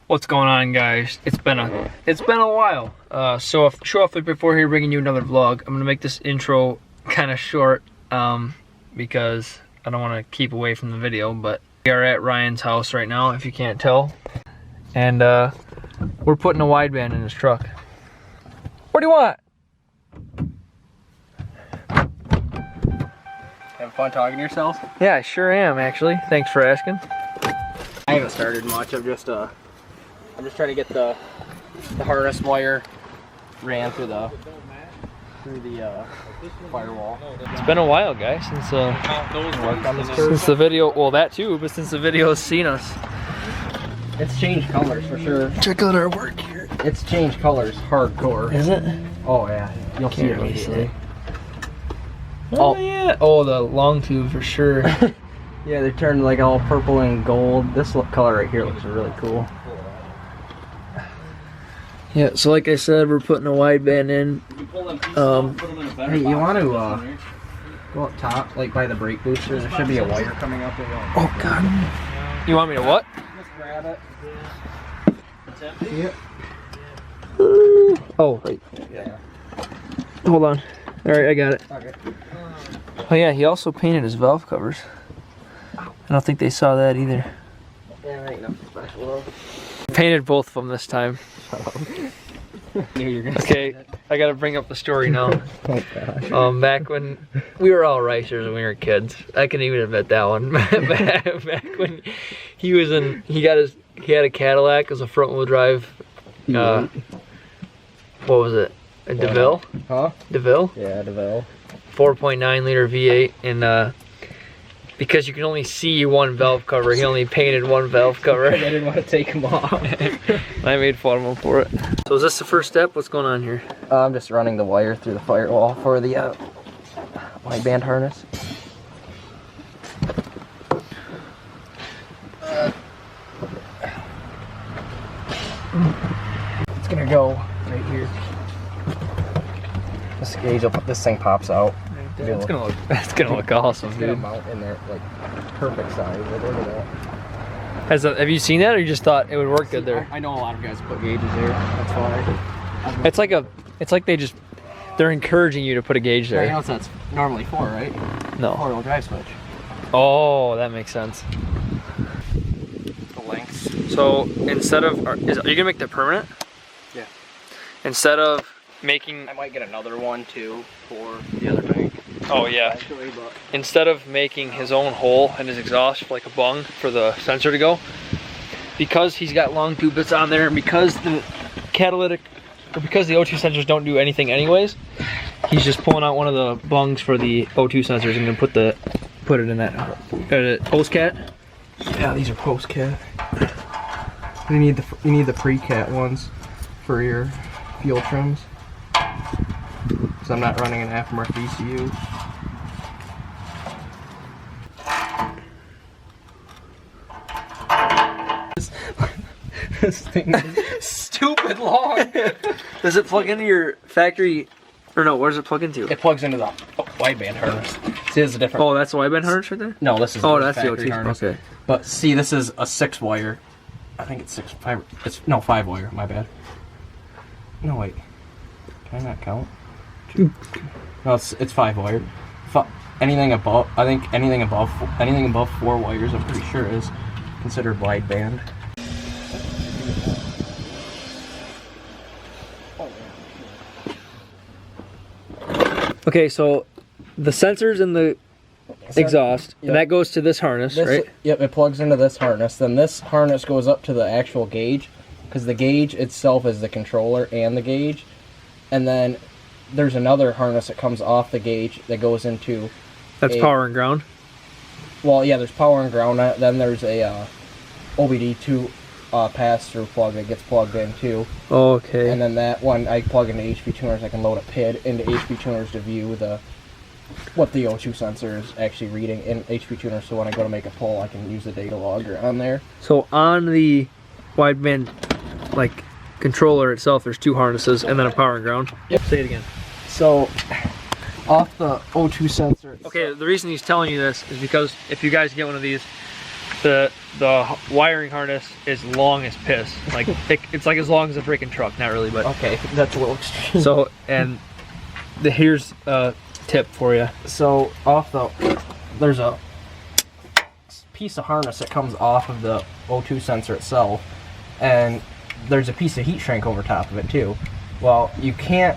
What's going on, guys? It's been a while. So show off before here, bringing you another vlog. I'm gonna make this intro kind of short because I don't want to keep away from the video. But we are at Ryan's house right now, if you can't tell, and we're putting a wideband in his truck. What do you want? Having fun talking to yourself? Yeah, I sure am, actually. Thanks for asking. I haven't started much. I'm just trying to get the harness wire ran through the firewall. It's been a while, guys, since the video. Well, that too, but since the video has seen us. It's changed colors for sure. Check out our work here. It's changed colors, hardcore. Is it? Oh yeah, you'll see it immediately. Oh yeah. Oh, the long tube for sure. Yeah, they turned like all purple and gold. This color right here looks really cool. Yeah, so like I said, we're putting a wideband in. Hey, you want to go up top, like by the brake booster? There should be a wire coming up. Oh God! You want me to what? Just grab it. Yep. Oh, right. Yeah. Hold on. All right, I got it. Okay. Oh yeah, he also painted his valve covers. I don't think they saw that either. Yeah, there ain't nothing special. Painted both of them this time. Okay, I gotta bring up the story now. Oh gosh. Back when we were all racers when we were kids, I can even admit that one. Back when he had a Cadillac as a front wheel drive. What was it? A DeVille? Huh? DeVille? Yeah, DeVille. 4.9 liter V8, and because you can only see one valve cover, he only painted one valve cover. I didn't want to take them off. I made fun of him for it. So is this the first step? What's going on here? I'm just running the wire through the firewall for the wideband harness. It's gonna go right here. This gauge, this thing pops out. It's gonna look awesome, It's dude. gonna mount in there like perfect size. Look at that. Have you seen that, or you just thought it would work good there? I know a lot of guys put gauges there. That's why. It's like they're encouraging you to put a gauge Yeah, you there. know that's normally 4, right? No. 4-wheel drive switch. Oh, that makes sense. The lengths. So instead of, are you gonna make that permanent? Yeah. Instead of making, I might get another one too for the other bank. oh yeah. Actually, but Instead of making his own hole in his exhaust for like a bung for the sensor to go, because he's got long tube bits on there, and because the because the O2 sensors don't do anything anyways, he's just pulling out one of the bungs for the O2 sensors and gonna put it in that post cat. yeah, these are post cat. You need the pre-cat ones for your fuel trims. So I'm not running an aftermarket ECU. This thing is stupid long. Does it plug into your factory, or no, where does it plug into? It plugs into the wideband harness. See, this is a different. Oh, that's the wideband harness right there? No, this is Oh, that's the factory O2 harness. Okay. But see, this is a 6-wire. I think it's 5-wire. My bad. No, wait. Can I not count? No, it's 5-wire. Anything above, I think anything above 4 wires, I'm pretty sure is considered wideband. Okay, so the sensors in the exhaust, and that goes to this harness, right? Yep, it plugs into this harness. Then this harness goes up to the actual gauge, because the gauge itself is the controller and the gauge. And then there's another harness that comes off the gauge that goes into... That's power and ground? Well, yeah, there's power and ground. Then there's a OBD2 pass-through plug that gets plugged in too. Oh, okay. And then that one I plug into HP tuners. I can load a PID into HP tuners to view what the O2 sensor is actually reading in HP tuners. So when I go to make a pull, I can use the data logger on there. So on the wideband controller itself, there's 2 harnesses and then a power and ground. Yep. Say it again. So off the O2 sensor. Okay, the reason he's telling you this is because if you guys get one of these, The wiring harness is long as piss. Like it's like as long as a freaking truck. Not really, but Okay, that's a little extreme. so and here's a tip for you. So there's a piece of harness that comes off of the O2 sensor itself, and there's a piece of heat shrink over top of it too. Well, you can't.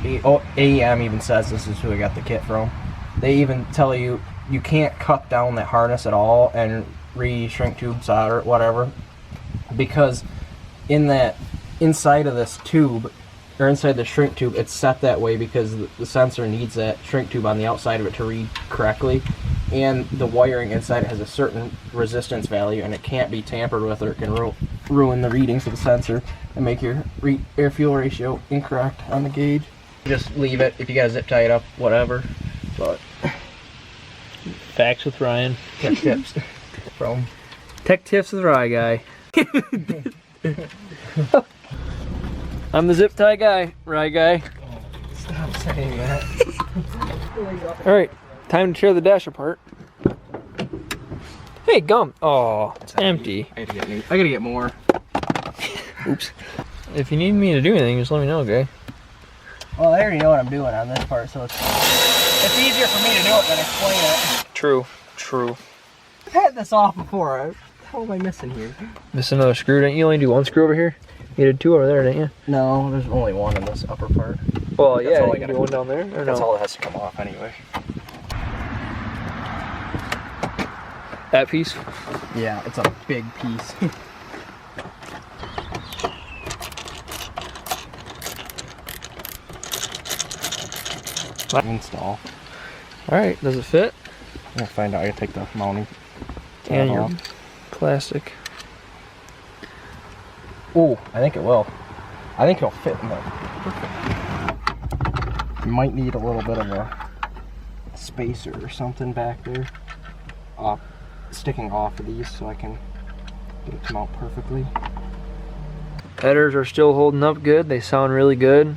AEM even says, this is who I got the kit from. They even tell you can't cut down that harness at all and re-shrink tube solder, whatever, because inside of this tube, or inside the shrink tube, it's set that way because the sensor needs that shrink tube on the outside of it to read correctly, and the wiring inside it has a certain resistance value, and it can't be tampered with, or it can ruin the readings of the sensor and make your air-fuel ratio incorrect on the gauge. Just leave it. If you gotta zip tie it up, whatever. But Facts with Ryan. tech tips from Tech tips with Rye guy. I'm the zip tie guy, Rye guy. Stop saying that. All right, time to tear the dash apart. Hey, gum. Oh, it's empty. I gotta get more. Oops. If you need me to do anything, just let me know, okay? Well, I already know what I'm doing on this part, so it's easier for me to do it than explain it. True, true. I've had this off before. What am I missing here? Miss another screw, didn't you? Only do one screw over here? You did two over there, didn't you? No, there's only one in this upper part. Well, That's yeah, all I you gotta do one down there, or That's no? all that has to come off anyway. That piece? Yeah, it's a big piece. Install. All right, does it fit? I'm gonna find out. I gotta take the mounting And tab your off. plastic. Oh, I think it will. I think it'll fit in there. You might need a little bit of a spacer or something back there, sticking off of these, so I can get it to mount perfectly. Headers are still holding up good. They sound really good.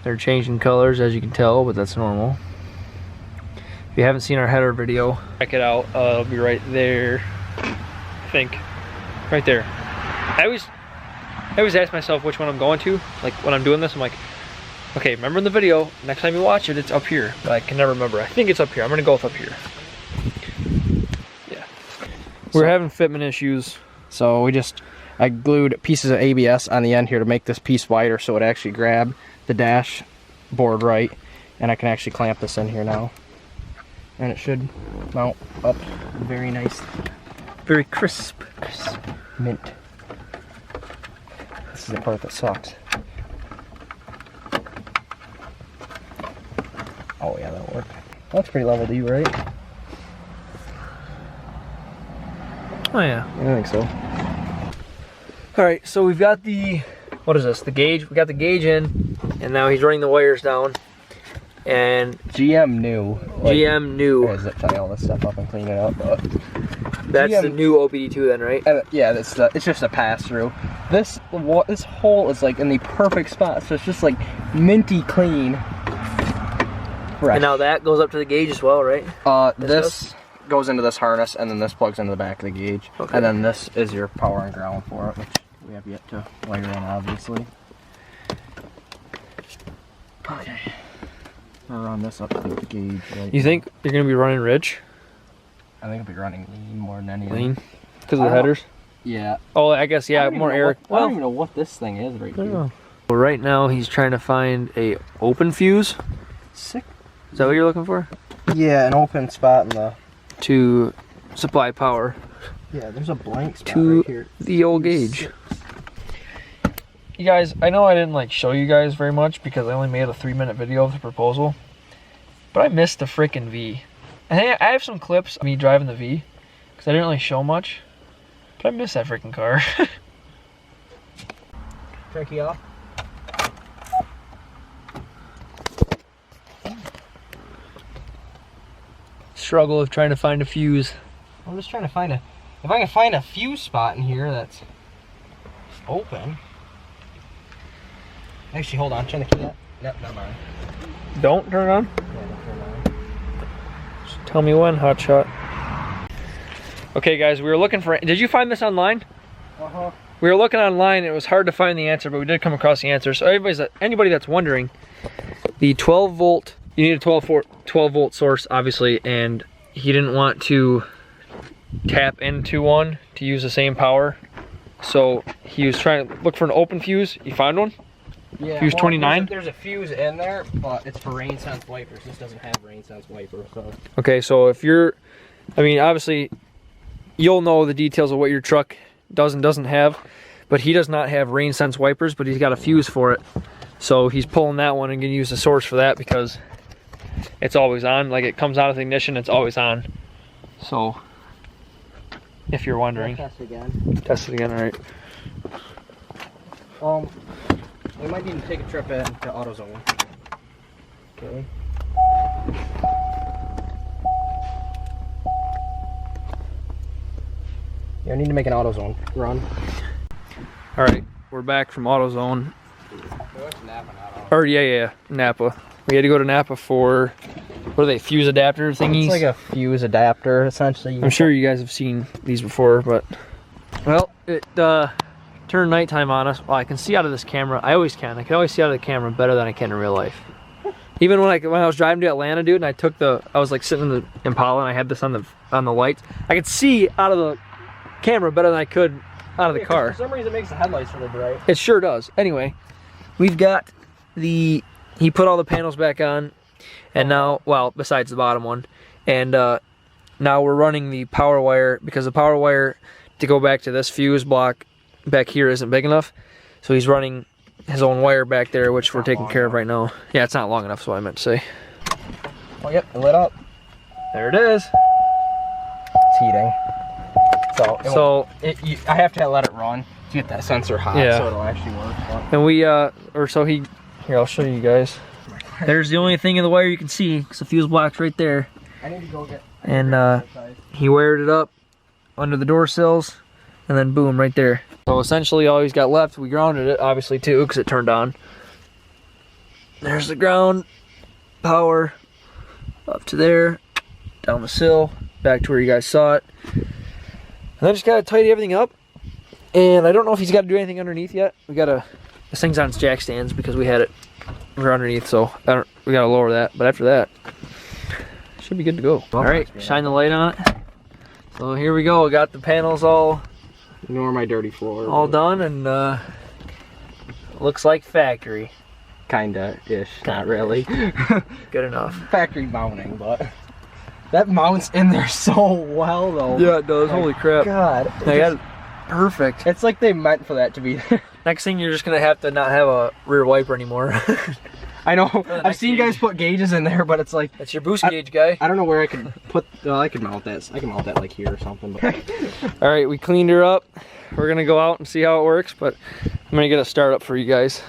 They're changing colors, as you can tell, but that's normal. If you haven't seen our header video, check it out. It'll be right there. I think. Right there. I always ask myself which one I'm going to. Like, when I'm doing this, I'm like, okay, remember in the video, next time you watch it, it's up here. But I can never remember. I think it's up here. I'm going to go with up here. Yeah. We're having fitment issues. So I glued pieces of ABS on the end here to make this piece wider so it actually grab the dash board right, and I can actually clamp this in here now. And it should mount up very nice. Very crisp. Mint. This is the part that sucks. Oh yeah, that'll work. That's pretty level to you, right? Oh yeah. I think so. All right, so we've got the, what is this? The gauge. We got the gauge in, and now he's running the wires down. And GM knew. GM knew. I zip tie all this stuff up and clean it up, but That's GM the new OBD2 then, right? yeah, it's just a pass through. This hole is like in the perfect spot, so it's just like minty clean. Fresh. And now that goes up to the gauge as well, right? This goes into this harness, and then this plugs into the back of the gauge, Okay. and then this is your power and ground for it, which we have yet to wire in, obviously. Okay. I'll run this up to the gauge. Right You think you're gonna be running rich? I think I'll be running lean more than anything. Lean? Because of the headers? Yeah. Oh, I guess, yeah, I don't more even know air. I don't even know what this thing is right I don't here. know. Well, right now he's trying to find a open fuse. Sick. Is that what you're looking for? Yeah, an open spot in the. To supply power Yeah, there's a blank spot to right here. the old gauge. You guys, I know I didn't like show you guys very much because I only made a 3-minute video of the proposal, but I missed the freaking V. I have some clips of me driving the V because I didn't really show much, but I missed that freaking car. Cranky off. Struggle of trying to find a fuse. I'm just trying to find if I can find a fuse spot in here that's open. Actually, hold on, turn the key up. Nope, not mine. Don't turn it on? Yeah, don't turn it on. Just tell me when, hotshot. Okay, guys, we were looking for. Did you find this online? We were looking online. It was hard to find the answer, but we did come across the answer. So anybody that's wondering, the 12 volt. You need a 12 volt source, obviously, and he didn't want to tap into one to use the same power. So he was trying to look for an open fuse. You found one? Yeah. Fuse 29? There's a fuse in there, but it's for rain sense wipers. This doesn't have rain sense wiper, so. Okay, so if you're, I mean, obviously, you'll know the details of what your truck does and doesn't have, but he does not have rain sense wipers, but he's got a fuse for it. So he's pulling that one and gonna use the source for that because it's always on. Like, it comes out of the ignition, it's always on. So, if you're wondering. Test again. Test it again, all right. We might need to take a trip into AutoZone. Okay. Yeah, I need to make an AutoZone run. All right, we're back from AutoZone. Or yeah, Napa. We had to go to Napa for, what are they, fuse adapter thingies? It's like a fuse adapter, essentially. I'm sure you guys have seen these before, but, well, it turned nighttime on us. Well, I can see out of this camera. I always can. I can always see out of the camera better than I can in real life. Even when I was driving to Atlanta, dude, and I was like sitting in the Impala and I had this on the lights, I could see out of the camera better than I could out of the car. For some reason, it makes the headlights really bright. It sure does. Anyway, we've got he put all the panels back on, and now, well, besides the bottom one, and now we're running the power wire, because the power wire to go back to this fuse block back here isn't big enough, so he's running his own wire back there, which we're taking care of right now. Yeah, it's not long enough, is what I meant to say. Oh, yep, it lit up. There it is. It's heating. So I have to let it run to get that sensor hot, yeah, so it'll actually work. And here, I'll show you guys. There's the only thing in the wire you can see, because the fuse block's right there. I need to go get. And he wired it up under the door sills, and then boom, right there. So essentially all he's got left, we grounded it, obviously too, because it turned on. There's the ground, power, up to there, down the sill, back to where you guys saw it. And then just gotta tidy everything up. And I don't know if he's got to do anything underneath yet. This thing's on its jack stands because we're underneath, so we gotta lower that. But after that, should be good to go. All right, shine the light on it. So here we go. Got the panels all. Ignore my dirty floor. All done, and looks like factory. Kinda-ish, not really. Good enough. Factory mounting, but that mounts in there so well, though. Yeah, it does. Holy crap. God. I got it perfect. It's like they meant for that to be there. Next thing, you're just gonna have to not have a rear wiper anymore. I know. I've seen guys put gauges in there, but it's like that's your boost gauge, guy. I don't know where I could put. I could mount that. I can mount that like here or something. But. All right, we cleaned her up. We're gonna go out and see how it works, but I'm gonna get a start up for you guys.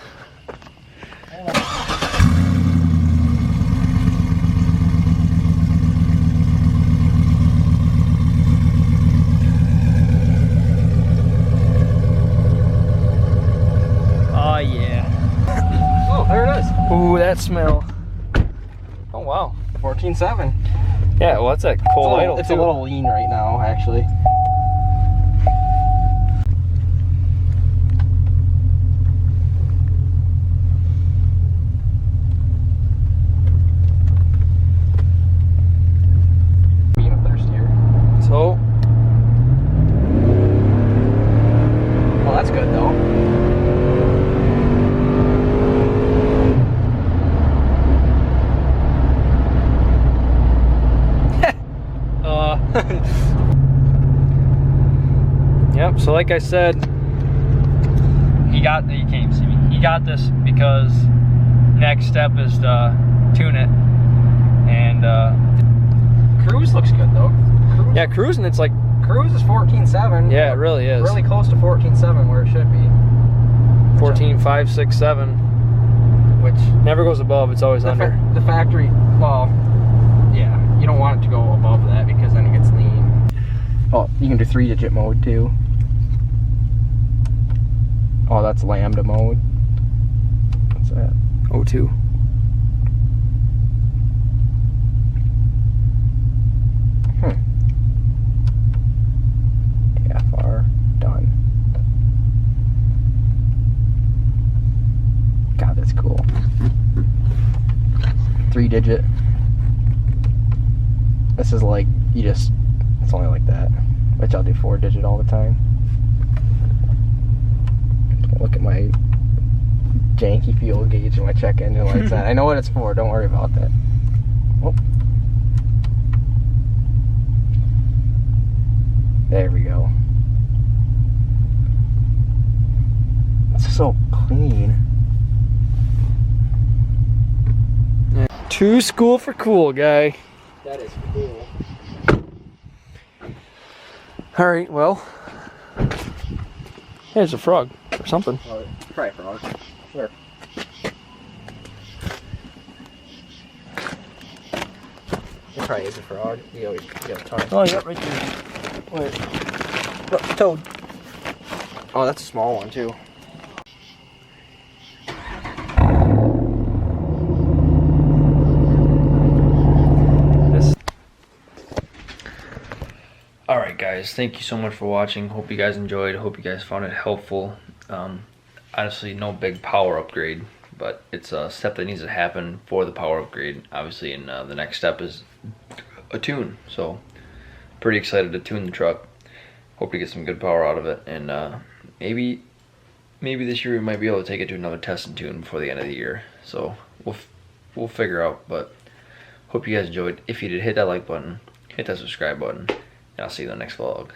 Oh yeah. Oh, there it is. Ooh, that smell. Oh wow. 14.7. Yeah, well that's a cold idle too. It's a little lean right now, actually. Being up there, steer. So. Well, that's good though. Yep, so like I said, you can't even see me. He got this because next step is to tune it. And Cruise looks good though. yeah, cruising, it's like Cruise is 14.7. yeah, it really is. Really close to 14.7 where it should be. 14.5, 6, 7. Which Never goes above, it's always under. The factory, well, yeah, you don't want it to go above that because then it gets lean. Oh, you can do 3-digit mode too. Oh, that's lambda mode. What's that? O2. 3-digit. This is like, it's only like that, which I'll do 4-digit all the time. Look at my janky fuel gauge and my check engine lights on. I know what it's for, don't worry about that. Oh. There we go. It's so clean. Too school for cool, guy. That is cool. Alright, well. There's a frog or something. Oh, try a frog. Sure. It probably is a frog. You got a tongue. Oh, yeah, right there. Wait. Look, toad. Oh, that's a small one too. Alright guys, thank you so much for watching. Hope you guys enjoyed. Hope you guys found it helpful. Honestly, no big power upgrade, but it's a step that needs to happen for the power upgrade, obviously, and the next step is a tune. So pretty excited to tune the truck. Hope to get some good power out of it, and maybe this year we might be able to take it to another test and tune before the end of the year. So we'll figure out, but hope you guys enjoyed. If you did, hit that like button, hit that subscribe button, and I'll see you in the next vlog.